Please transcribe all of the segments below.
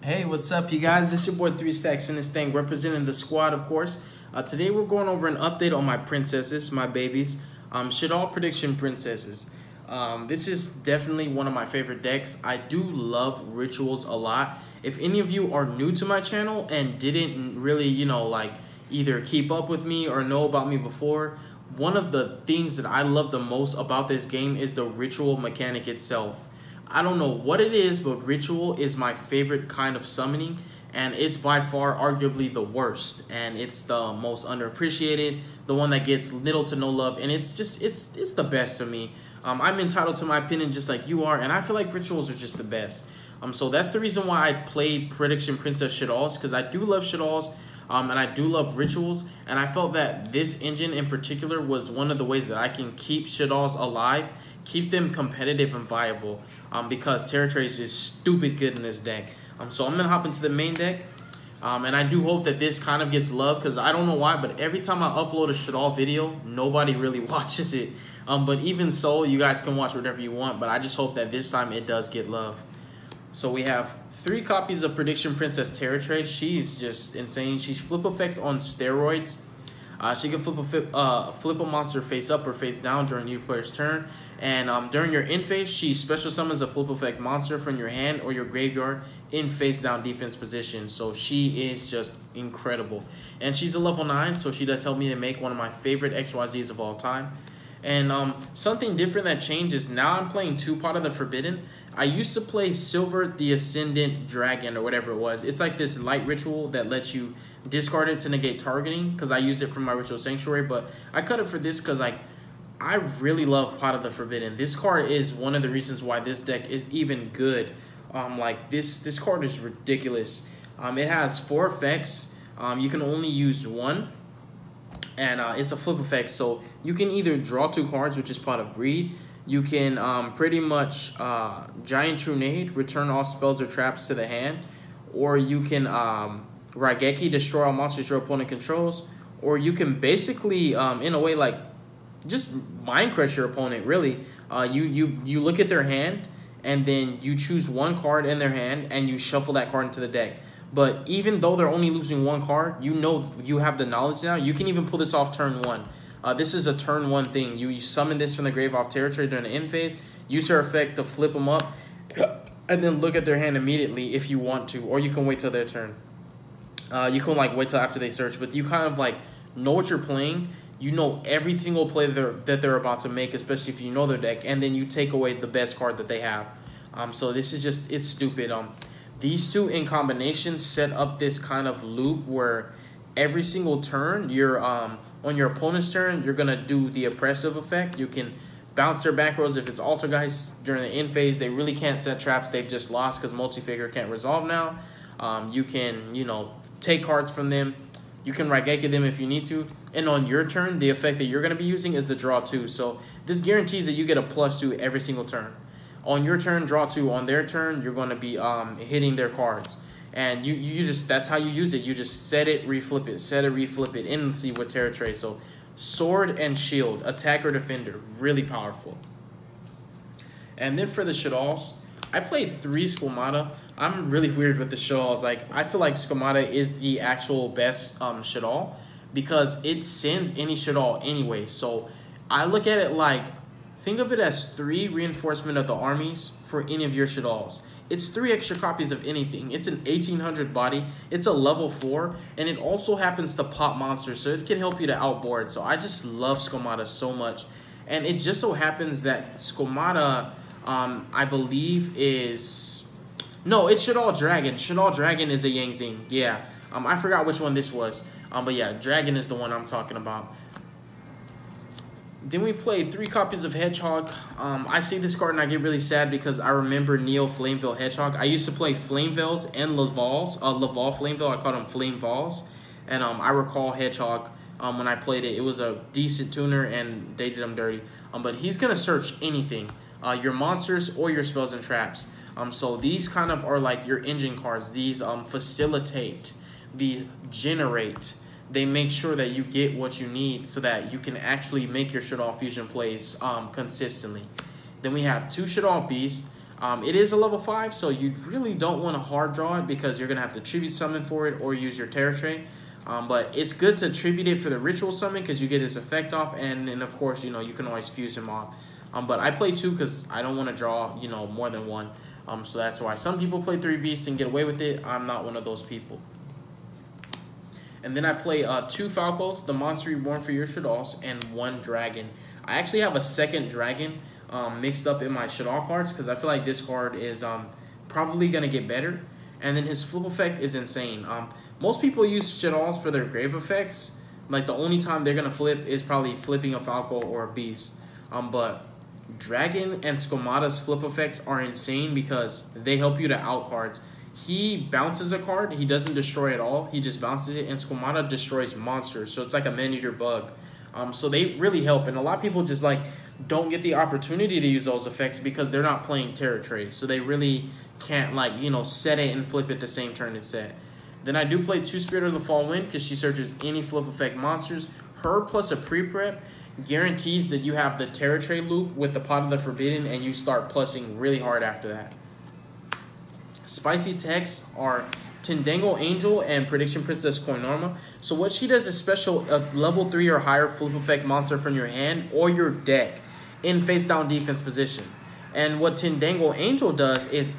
Hey, what's up, you guys? This is your boy 3 Stacks in this thing, representing the squad, of course. Today we're going over an update on my princesses, my babies, Shaddoll prediction princesses. This is definitely one of my favorite decks. I do love rituals a lot. If any of you are new to my channel and didn't really, like either keep up with me or know about me before, one of the things that I love the most about this game is the ritual mechanic itself. I don't know what it is, but ritual is my favorite kind of summoning, and it's by far arguably the worst, and it's the most underappreciated, the one that gets little to no love, and it's the best to me. I'm entitled to my opinion just like you are, and I feel like rituals are just the best. So that's the reason why I played Prediction Princess Shaddolls, because I do love Shaddolls, and I do love rituals, and I felt that this engine in particular was one of the ways that I can keep Shaddolls alive, keep them competitive and viable, because Terra Trace is stupid good in this deck. So I'm going to hop into the main deck, and I do hope that this kind of gets love, because I don't know why, but every time I upload a Shaddoll video, nobody really watches it. But even so, you guys can watch whatever you want, but I just hope that this time it does get love. So we have 3 copies of Prediction Princess Terra Trace. She's just insane. She's flip effects on steroids. She can flip a monster face up or face down during your player's turn. And during your end phase, she special summons a flip effect monster from your hand or your graveyard in face down defense position. So she is just incredible. And she's a level 9, so she does help me to make one of my favorite XYZs of all time. And something different that changes, now I'm playing 2 Pot of the Forbidden. I used to play Silver the Ascendant Dragon or whatever it was. It's like this light ritual that lets you discard it to negate targeting, because I used it for my Ritual Sanctuary, but I cut it for this because I really love Pot of the Forbidden. This card is one of the reasons why this deck is even good. This card is ridiculous. It has 4 effects. You can only use 1. And it's a flip effect, so you can either draw 2 cards, which is Pot of Greed. You can pretty much Giant Trunade, return all spells or traps to the hand. Or you can Raigeki, destroy all monsters your opponent controls. Or you can basically, in a way, like, just mind crush your opponent, really. You look at their hand, and then you choose 1 card in their hand, and you shuffle that card into the deck. But even though they're only losing 1 card, you have the knowledge now. You can even pull this off turn 1. This is a turn 1 thing. You summon this from the grave off territory during the end phase. Use her effect to flip them up, and then look at their hand immediately if you want to. Or you can wait till their turn. You can wait till after they search. But you kind of know what you're playing. You know every single play that they're about to make, especially if you know their deck. And then you take away the best card that they have. So this is just, it's stupid. These 2 in combination set up this kind of loop where every single turn, you're on your opponent's turn, you're going to do the oppressive effect. You can bounce their back rows if it's Altergeist during the end phase. They really can't set traps. They've just lost because Multi-Figure can't resolve now. You can, take cards from them. You can Raigeki them if you need to. And on your turn, the effect that you're going to be using is the draw 2. So this guarantees that you get a +2 every single turn. On your turn, draw 2. On their turn, you're going to be hitting their cards. And you just, that's how you use it. You just set it, reflip it, set it, reflip it, endlessly with Terra Trace. So sword and shield, attack or defender, really powerful. And then for the Shaddolls, I played 3 Squamata. I'm really weird with the Shaddolls. I feel like Squamata is the actual best Shaddoll, because it sends any Shaddoll anyway. So I look at it think of it as 3 reinforcement of the armies for any of your Shaddolls. It's 3 extra copies of anything. It's an 1800 body. It's a level 4, and it also happens to pop monsters, so it can help you to outboard. So I just love Squamata so much. And it just so happens that Squamata, I believe is... No, it's Shaddoll Dragon. Shaddoll Dragon is a Yang Zing. Yeah. I forgot which one this was. But yeah, Dragon is the one I'm talking about. Then we play 3 copies of Hedgehog. I see this card and I get really sad because I remember Neo Flameville Hedgehog. I used to play Flamevilles and Laval's. Laval Flameville, I called them Flamevalls. And I recall Hedgehog when I played it. It was a decent tuner and they did him dirty. But he's going to search anything. Your monsters or your spells and traps. So these kind of are like your engine cards. These facilitate, these generate. They make sure that you get what you need so that you can actually make your Shaddoll fusion plays consistently. Then we have 2 Shaddoll Beasts. It is a level 5, so you really don't want to hard draw it because you're going to have to tribute summon for it or use your Terra Tray. But it's good to tribute it for the ritual summon because you get his effect off, and then of course, you know, you can always fuse him off. But I play 2 because I don't want to draw, you know, more than 1. So that's why some people play 3 beasts and get away with it. I'm not one of those people. And then I play 2 Falcos, the monster reborn for your Shaddolls, and 1 dragon. I actually have a second dragon mixed up in my Shaddoll cards because I feel like this card is probably going to get better. And then his flip effect is insane. Most people use Shaddolls for their grave effects. Like the only time they're going to flip is probably flipping a Falco or a beast. But Dragon and Squamata's flip effects are insane because they help you to out cards. He bounces a card, he doesn't destroy at all, he just bounces it, and Squamata destroys monsters, so it's like a man-eater bug. So they really help, and a lot of people just like don't get the opportunity to use those effects because they're not playing Terra Trade, so they really can't, like, you know, set it and flip it the same turn it's set. Then I do play 2 Spirit of the Fall Wind because she searches any flip effect monsters. Her plus a pre-prep guarantees that you have the Terra Trade loop with the Pot of the Forbidden, and you start plussing really hard after that. Spicy techs are Tendangle Angel and Prediction Princess Koinorma. So what she does is special level 3 or higher flip effect monster from your hand or your deck in face down defense position. And what Tendangle Angel does is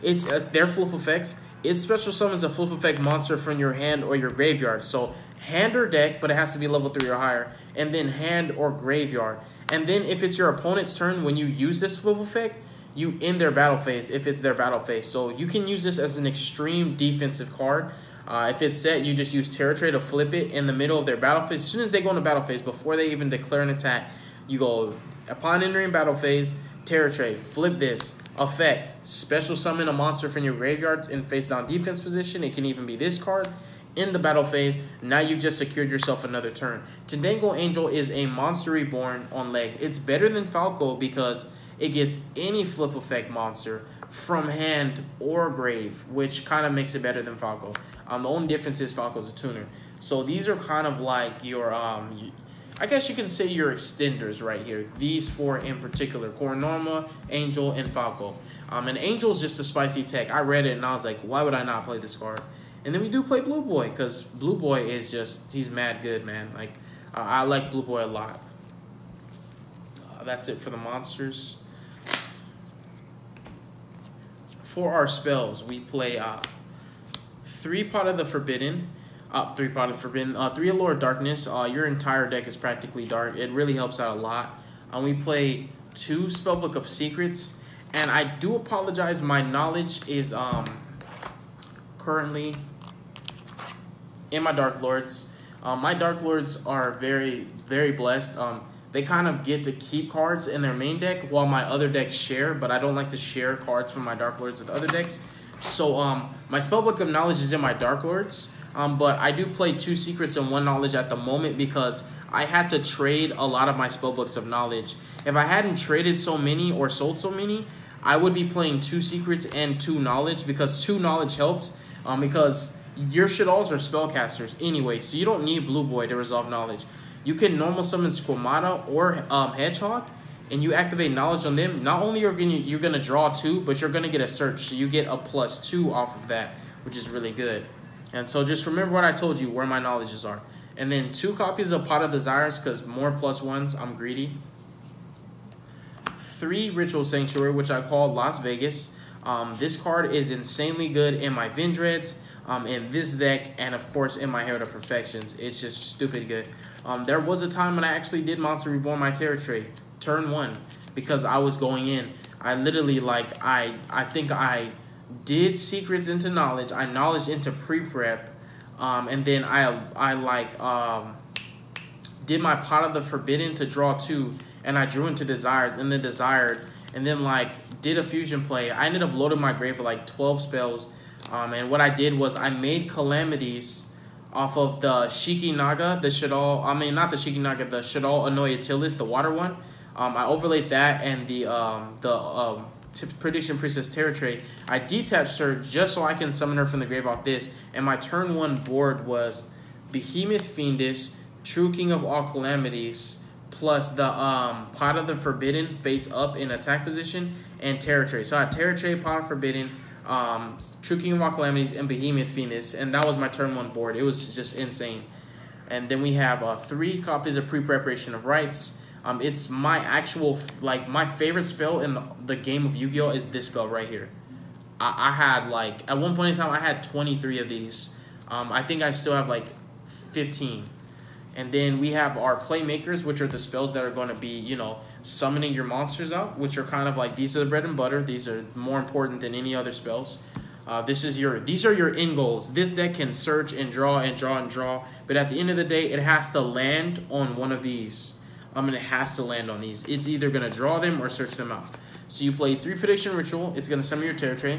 it's their flip effects. It special summons a flip effect monster from your hand or your graveyard. So hand or deck, but it has to be level 3 or higher, and then hand or graveyard. And then if it's your opponent's turn, when you use this flip effect, you end their battle phase if it's their battle phase. So you can use this as an extreme defensive card. If it's set, you just use Terra Trade to flip it in the middle of their battle phase. As soon as they go into battle phase, before they even declare an attack, you go, upon entering battle phase, Terra Trade, flip this, effect, special summon a monster from your graveyard in face down defense position. It can even be this card. In the battle phase, now you just secured yourself another turn. Tendangle Angel is a monster reborn on legs. It's better than Falco because it gets any flip effect monster from hand or grave, which kind of makes it better than Falco. The only difference is Falco's a tuner. So these are kind of like your, I guess you can say your extenders right here. These 4 in particular, Koinorma, Angel, and Falco. And Angel's just a spicy tech. I read it and I was like, why would I not play this card? And then we do play Blue Boy because Blue Boy is just, he's mad good, man. Like, I like Blue Boy a lot. That's it for the monsters. For our spells, we play 3 Pot of the Forbidden, 3 Allure of Darkness. Your entire deck is practically dark. It really helps out a lot. We play 2 Spellbook of Secrets, and I do apologize. My knowledge is currently in my Dark Lords. My Dark Lords are very, very blessed. They kind of get to keep cards in their main deck while my other decks share, but I don't like to share cards from my Dark Lords with other decks. So my Spellbook of Knowledge is in my Dark Lords, but I do play 2 Secrets and 1 Knowledge at the moment because I had to trade a lot of my Spellbooks of Knowledge. If I hadn't traded so many or sold so many, I would be playing 2 Secrets and 2 Knowledge because 2 Knowledge helps because your Shaddolls are spellcasters anyway, so you don't need Blue Boy to resolve Knowledge. You can normal summon Squamata or Hedgehog, and you activate Knowledge on them. Not only are you're gonna draw 2, but you're gonna get a search, so you get a +2 off of that, which is really good. And so just remember what I told you, where my knowledges are. And then 2 copies of Pot of Desires, because more +1s, I'm greedy. 3 Ritual Sanctuary, which I call Las Vegas. This card is insanely good in my Vendreads, in this deck, and of course in my Herald of Perfections. It's just stupid good. There was a time when I actually did Monster Reborn my Terra Trade, turn 1, because I was going in. I literally, like, I think I did Secrets into Knowledge, I Knowledge into Pre-Prep, and then I did my Pot of the Forbidden to draw 2, and I drew into Desires, and then Desired, and then, like, did a Fusion play. I ended up loading my grave with, like, 12 spells, and what I did was I made Calamities off of the Shiki Naga, the Shaddoll, I mean, not the Shiki Naga, the Shaddoll Anoyatilis, the water one. I overlaid that and the Prediction Princess Terra Trade. I detached her just so I can summon her from the grave off this, and my turn 1 board was Behemoth Fiendish, True King of All Calamities, plus the Pot of the Forbidden face up in attack position, and Terror Tray. So I had Terror Tray, Pot of Forbidden, True King of All Calamities, and Behemoth Phoenix, and that was my turn 1 board. It was just insane. And then we have 3 copies of Pre-Preparation of Rites. It's my actual, like, my favorite spell in the game of Yu-Gi-Oh! Is this spell right here. I had, like, at one point in time, I had 23 of these. I think I still have, like, 15. And then we have our Playmakers, which are the spells that are going to be, you know, summoning your monsters out, which are kind of like, these are the bread and butter. These are more important than any other spells. These are your end goals. This deck can search and draw and draw and draw, but at the end of the day, it has to land on one of these. And it has to land on these. It's either going to draw them or search them out. So you play 3 Prediction Ritual. It's going to summon your Terror Tray.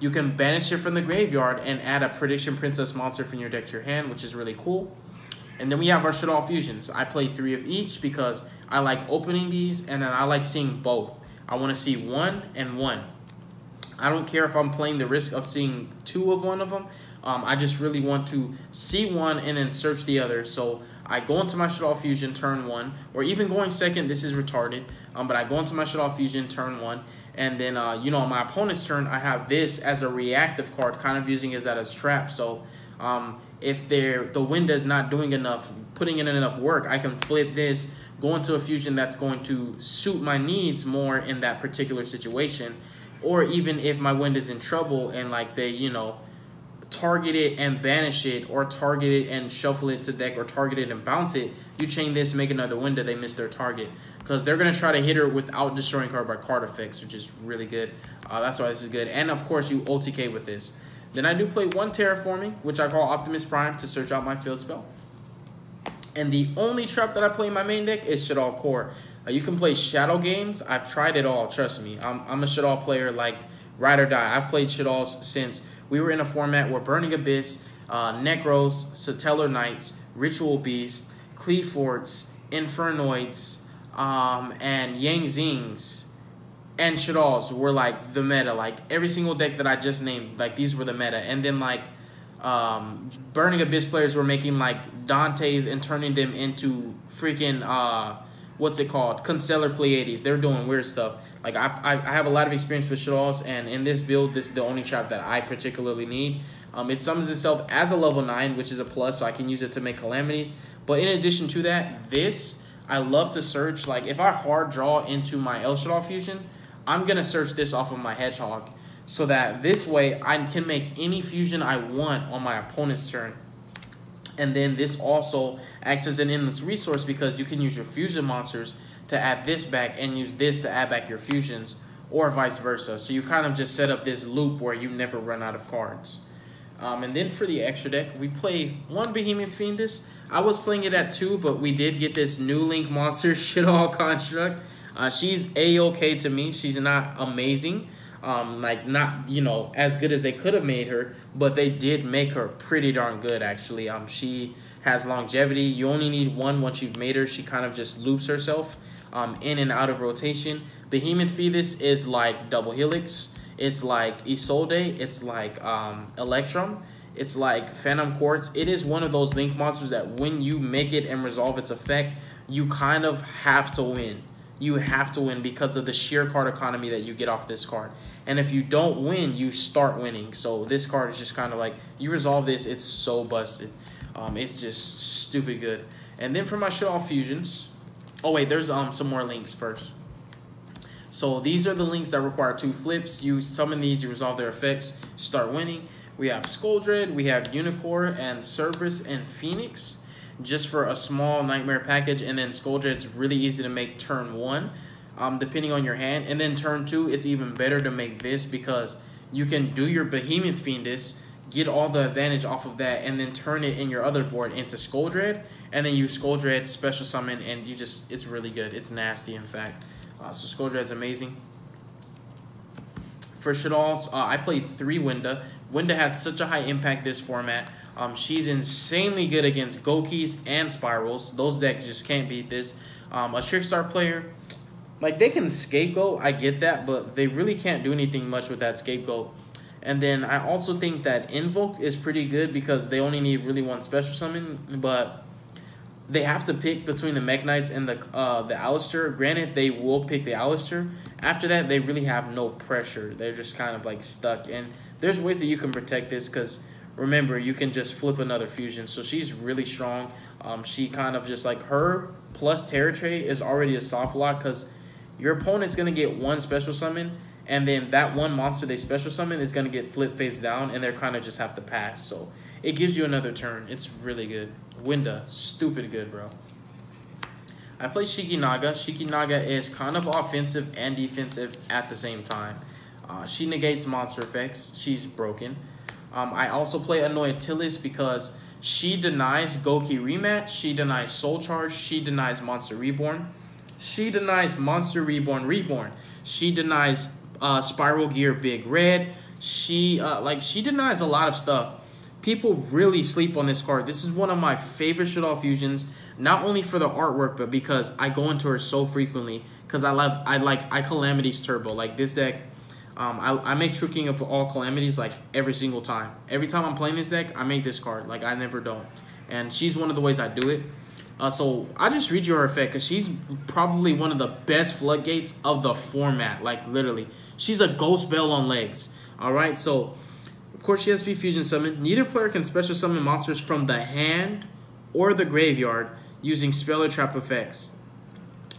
You can banish it from the graveyard and add a Prediction Princess monster from your deck to your hand, which is really cool. And then we have our Shaddoll Fusions. I play 3 of each because I like opening these, and then I like seeing both. I want to see 1 and 1. I don't care if I'm playing the risk of seeing 2 of one of them. I just really want to see one and then search the other. So I go into my Shaddoll Fusion turn 1, or even going second, this is retarded. But I go into my Shaddoll Fusion turn 1, and then, you know, on my opponent's turn, I have this as a reactive card, kind of using it as trap. So if the wind is not doing enough, putting in enough work, I can flip this, go into a fusion that's going to suit my needs more in that particular situation. Or even if my wind is in trouble and, like, they, you know, target it and banish it, or target it and shuffle it to deck, or target it and bounce it, you chain this, make another window, they miss their target. Because they're going to try to hit her without destroying card by card effects, which is really good. That's why this is good. And, of course, you OTK with this. Then I do play 1 Terraforming, which I call Optimus Prime, to search out my field spell. And the only trap that I play in my main deck is Shaddoll Core. You can play Shadow games. I've tried it all, trust me. I'm a Shaddoll player, like, ride or die. I've played Shaddolls since we were in a format where Burning Abyss, Necros, Satellar Knights, Ritual Beast, Cleaforts, Infernoids, and Yang Zings, and Shaddolls were, like, the meta. Like, every single deck that I just named, like, these were the meta. And then, like, Burning Abyss players were making, like, Dantes and turning them into freaking, what's it called? Constellar Pleiades. They were doing weird stuff. Like, I have a lot of experience with Shaddolls, and in this build, this is the only trap that I particularly need. It summons itself as a level 9, which is a plus, so I can use it to make calamities. But in addition to that, this, I love to search. Like, if I hard draw into my El Shaddoll Fusion, I'm going to search this off of my Hedgehog, so that this way I can make any fusion I want on my opponent's turn. And then this also acts as an endless resource, because you can use your fusion monsters to add this back and use this to add back your fusions, or vice versa. So you kind of just set up this loop where you never run out of cards. And then for the extra deck, we play 1 Behemoth Fiendess. I was playing it at 2, but we did get this new Link monster, Shaddoll Construct. She's A-okay to me. She's not amazing. Like, not, you know, as good as they could have made her, but they did make her pretty darn good, actually. She has longevity. You only need 1 once you've made her. She kind of just loops herself in and out of rotation. Behemoth Phoebus is like Double Helix. It's like Isolde. It's like Electrum. It's like Phantom Quartz. It is one of those Link monsters that when you make it and resolve its effect, you kind of have to win. You have to win because of the sheer card economy that you get off this card. And if you don't win, you start winning. So this card is just kind of like, you resolve this, it's so busted. It's just stupid good. And then for my Shaddoll Fusions, oh wait, there's some more links first. So these are the links that require 2 flips. You summon these, you resolve their effects, start winning. We have Skuldred, we have Unicorn, and Cerberus, and Phoenix, just for a small Nightmare package. And then Skuldred's really easy to make turn 1, depending on your hand. And then turn 2, it's even better to make this, because you can do your Behemoth Fiendess, get all the advantage off of that, and then turn it in your other board into Skuldred, and then use Skuldred special summon, and you just, it's really good. It's nasty, in fact. So Skuldred's amazing. For Shaddolls, I play 3 Winda. Winda has such a high impact this format. She's insanely good against Gokis and Spirals. Those decks just can't beat this. A Trickstar player, like, they can Scapegoat, I get that, but they really can't do anything much with that Scapegoat. And then I also think that Invoke is pretty good, because they only need really 1 special summon, but they have to pick between the Mekk-Knights and the Alistair. Granted, they will pick the Alistair. After that, they really have no pressure. They're just kind of like stuck. And there's ways that you can protect this because remember, you can just flip another fusion. So she's really strong. She kind of just like her plus Terra Tray is already a soft lock because your opponent's going to get one special summon. And then that one monster they special summon is going to get flipped face down. And they're kind of just have to pass. So it gives you another turn. It's really good. Winda, stupid good, bro. I play Shikinaga. Shikinaga is kind of offensive and defensive at the same time. She negates monster effects. She's broken. I also play Annoyantilis because she denies Goki Rematch. She denies Soul Charge. She denies Monster Reborn. She denies Monster Reborn. She denies Spiral Gear Big Red. She denies a lot of stuff. People really sleep on this card. This is one of my favorite Shaddoll fusions, not only for the artwork, but because I go into her so frequently. Because I Calamities Turbo. Like this deck, I make True King of all Calamities like every single time. Every time I'm playing this deck, I make this card. Like I never don't. And she's one of the ways I do it. So I just read you her effect because she's probably one of the best floodgates of the format. Like literally, she's a ghost bell on legs. All right, so. Of course, she has to be fusion summon. Neither player can special summon monsters from the hand or the graveyard using spell or trap effects.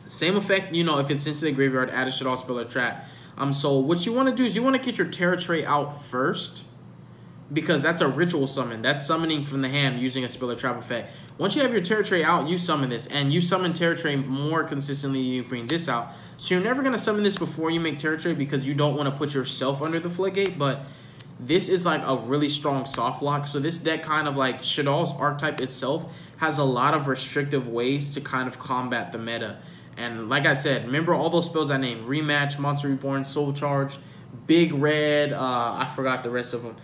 Same effect, you know, if it's into the graveyard, add a Shaddoll spell or trap. So what you want to do is you want to get your Terra Tray out first because that's a ritual summon. That's summoning from the hand using a spell or trap effect. Once you have your Terra Tray out, you summon this, and you summon Terra Tray more consistently. You bring this out, so you're never gonna summon this before you make Terra Tray because you don't want to put yourself under the floodgate, but. This is like a really strong soft lock. So this deck kind of like Shaddoll's archetype itself has a lot of restrictive ways to kind of combat the meta. And like I said, remember all those spells I named. Rematch, Monster Reborn, Soul Charge, Big Red. I forgot the rest of them.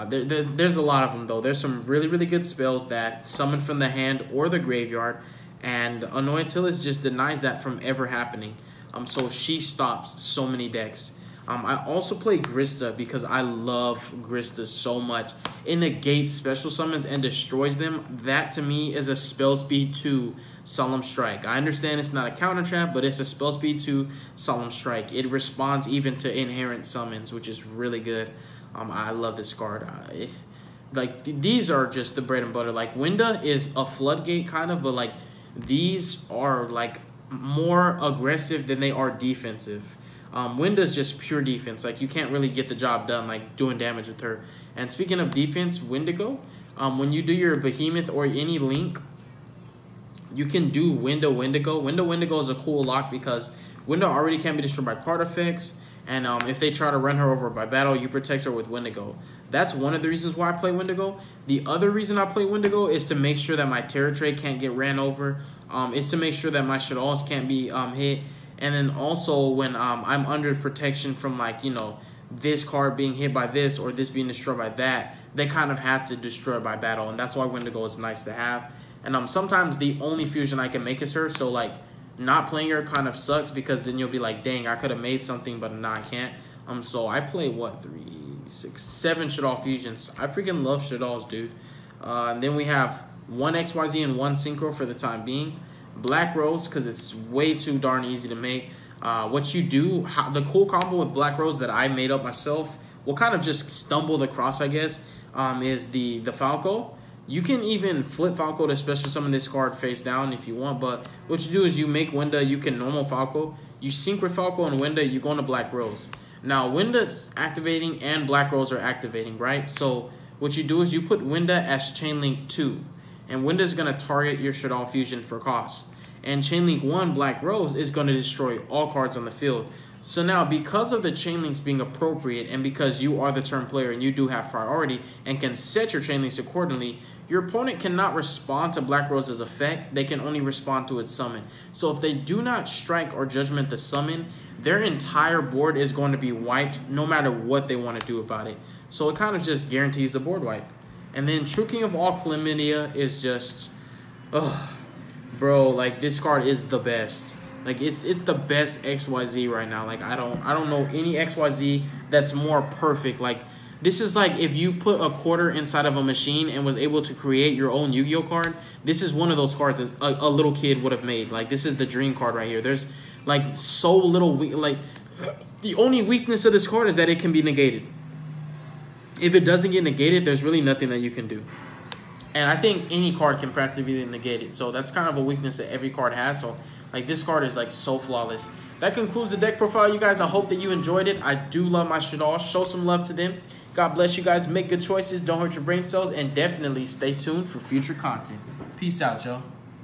There's a lot of them though. There's some really, really good spells that summon from the hand or the graveyard. And Annoyantilis just denies that from ever happening. So she stops so many decks. I also play Grista because I love Grista so much. It negates special summons and destroys them. That to me is a spell speed 2 Solemn Strike. I understand it's not a counter trap, but it's a spell speed 2 Solemn Strike. It responds even to inherent summons, which is really good. I love this card. These are just the bread and butter. Like Winda is a floodgate kind of, but like these are like more aggressive than they are defensive. Winda's just pure defense. Like, you can't really get the job done, like, doing damage with her. And speaking of defense, Wendigo, when you do your Behemoth or any Link, you can do Wendigo. Wendigo is a cool lock because Winda already can be destroyed by card effects. And if they try to run her over by battle, you protect her with Wendigo. That's one of the reasons why I play Wendigo. The other reason I play Wendigo is to make sure that my Terra Tray can't get ran over. It's to make sure that my Shaddolls can't be hit. And then also when I'm under protection from, like, you know, this card being hit by this or this being destroyed by that, they kind of have to destroy by battle. And that's why Wendigo is nice to have. And sometimes the only fusion I can make is her. So, like, not playing her kind of sucks because then you'll be like, dang, I could have made something, but nah, I can't. So I play, what, 3, 6, 7 Shaddoll fusions. I freaking love Shaddolls, dude. And then we have 1 XYZ and 1 Synchro for the time being. Black Rose, because it's way too darn easy to make. What you do, the cool combo with Black Rose that I made up myself, will kind of just stumbled across, I guess, is the Falco. You can even flip Falco to special summon this card face down if you want, but what you do is you make Winda, you can normal Falco, you sync with Falco and Winda, you go into Black Rose. Now, Winda's activating and Black Rose are activating, right? So what you do is you put Winda as Chainlink 2. And Winda's going to target your Shaddoll fusion for cost. And Chainlink 1, Black Rose, is going to destroy all cards on the field. So now, because of the Chainlinks being appropriate, and because you are the turn player and you do have priority and can set your Chainlinks accordingly, your opponent cannot respond to Black Rose's effect. They can only respond to its summon. So if they do not strike or judgment the summon, their entire board is going to be wiped no matter what they want to do about it. So it kind of just guarantees the board wipe. And then True King of all Chlamydia is just, bro, like this card is the best. Like it's the best XYZ right now. Like I don't know any XYZ that's more perfect. Like This is like if you put a quarter inside of a machine and was able to create your own Yu-Gi-Oh card. This is one of those cards that a little kid would have made. Like, this is the dream card right here. There's like so little like the only weakness of this card is that it can be negated. If it doesn't get negated, there's really nothing that you can do. And I think any card can practically be negated. So that's kind of a weakness that every card has. So like this card is like so flawless. That concludes the deck profile, you guys. I hope that you enjoyed it. I do love my Shaddoll. Show some love to them. God bless you guys. Make good choices. Don't hurt your brain cells. And definitely stay tuned for future content. Peace out, y'all.